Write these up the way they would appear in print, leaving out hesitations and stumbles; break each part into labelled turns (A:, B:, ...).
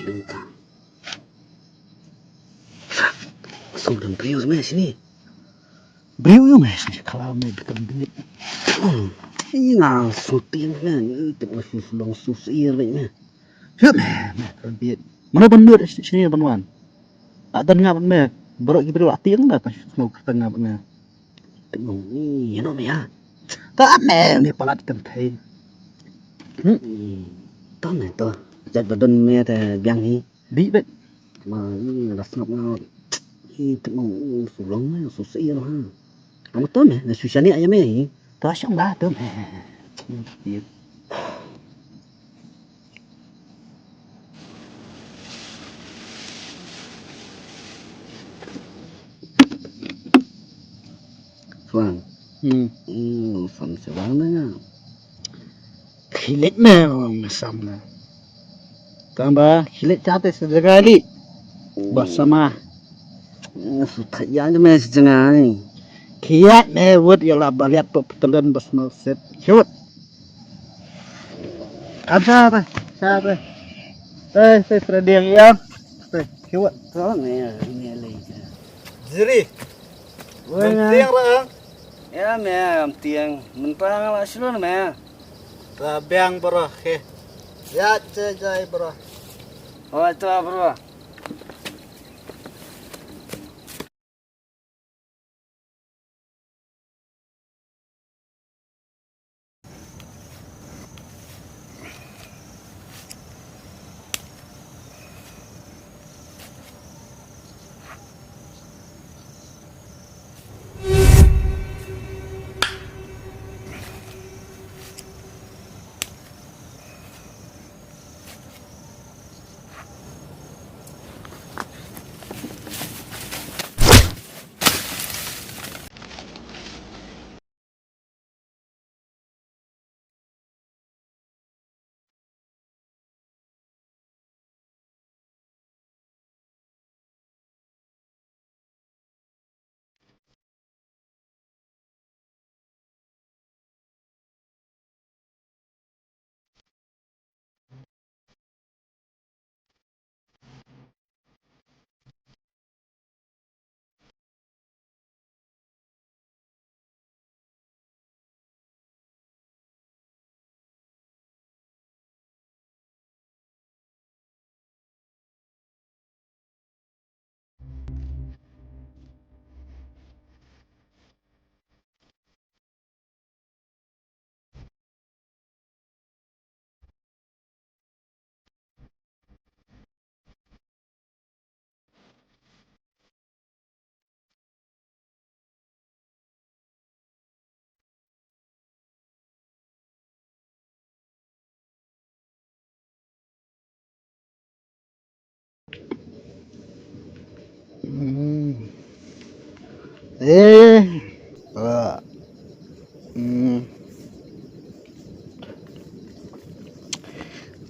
A: Bentar. Sudah beriu sama sini.
B: Beriu yung mes ni kalau may bitambit.
A: Ini nggak sutin kan? Itu masih sulang susir ni.
B: Siap me bitambit. Mana bandur sini banwan. Ada ngap me. Berok gitu ati yang dah kasih semua ketengah me.
A: Tengok ni, you know me ya.
B: Tak me ni palat kan thai.
A: Tahu ni tu. Jad badan me ada biang ni.
B: Di bet.
A: Mà là snap ngao thì tự mong sủ lông ấy sủ sĩ nó ha à mà tốt mẹ là sủ chán nhẹ mẹ
B: Ta xong ba tu me. Di.
A: vâng phẩm sẽ bán đấy nha
B: Khilit me orang sam na. Tambah khilit cate sekali. Bersama
A: sủ thấy giá cho mẹ chẳng ai
B: kiat me wud yalah baliat petelan bersama set. Shoot. Apa apa? Siapa? Saya sudah yang. Shoot.
A: đó mẹ mẹ lấy
B: Ziri. Menting ra.
A: ya mẹ làm tiền mình tăng là xin lỗi mẹ
B: Tabiang bro. He. Ya jai bro.
A: oh itu bro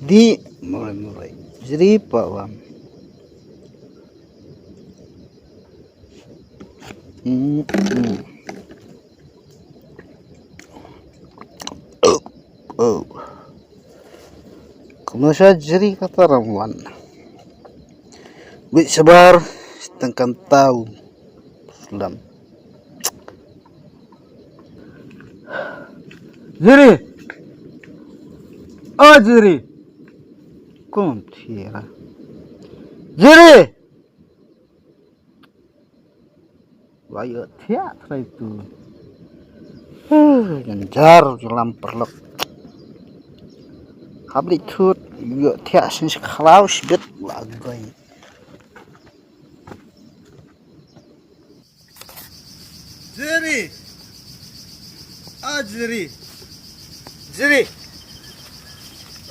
B: Di mulai jadi pawam. Oh. Kamu saja jadi kata ramuan. Bit sabar setengah tahu Islam. Jiri. Oh jiri. Kau tiara. Jiri. Bayu tiara itu. Genjar dalam perlok. Habis itu juga tiara sini kalau sebut lagai. Jiri. Jiri. Jiri.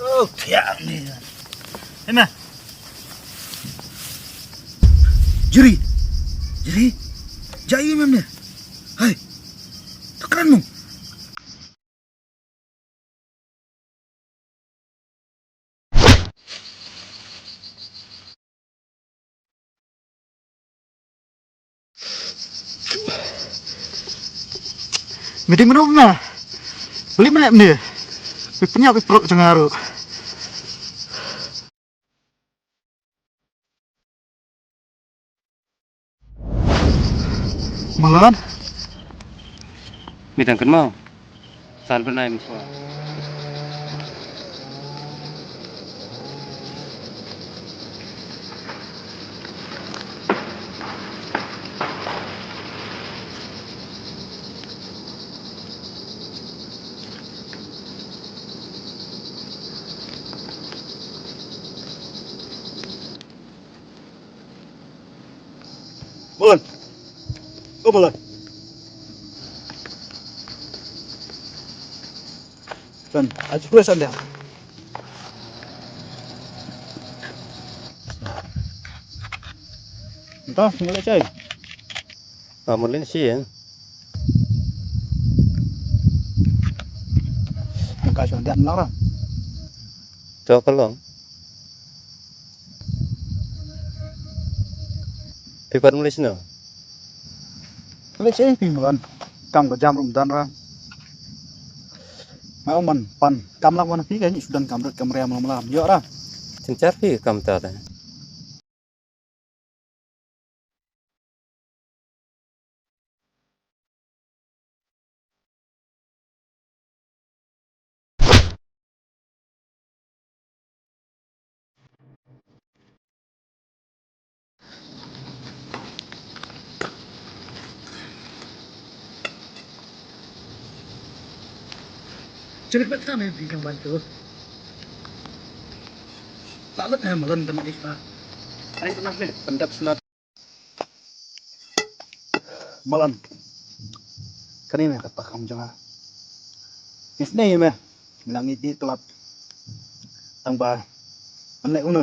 B: Oh, tiang ni. Emma. Jiri. Jiri. Jai memang ni. Hai. Tekan mu. Meeting mana mana? Beli mana ni? Pipnya perut cengaru. Malan?
C: Midang kan mau. Saan pernah miswa.
B: Malan. Oh malan. Kan, aja gue sandal. Entah, mulai cai.
C: Mulai sih ya.
B: Enggak sandal lah.
C: Coba kalau. Pipat mulai sini.
B: Mulai cai pi malan. Kam ke jam dan ra. Mau man pan kam lang wan pi kayaknya sudah kamera malam-malam. Yo ra.
C: Cencar pi kam tata.
B: Cerit bet kami bincang bantu. Lalat malan teman ikhla. Ayo teman ni pendap sunat. Malan. Kanina kata kamu jangan. Isne ya meh. Langit di telat. Tangba. Anlek una.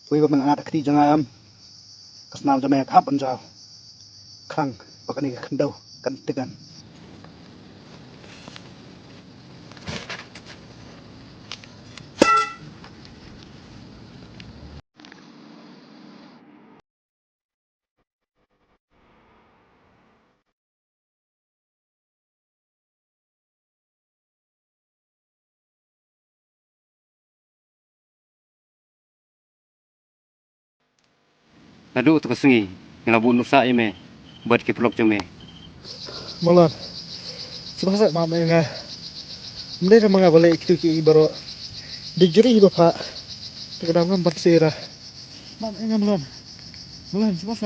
B: Kui ba mga anak di jangan am. Kasnal jame kap anjal. Kang bakani kendau kan tegan.
C: Nadu tu kesungi. Ngelabu nusa ime. Buat kiplok cumi.
B: Malan. Sebab mama nga. Hindi na mga balay iktu baro. Dijuri ba pa. Tagadam ng batsira. Mama nga malan. Malan, sebab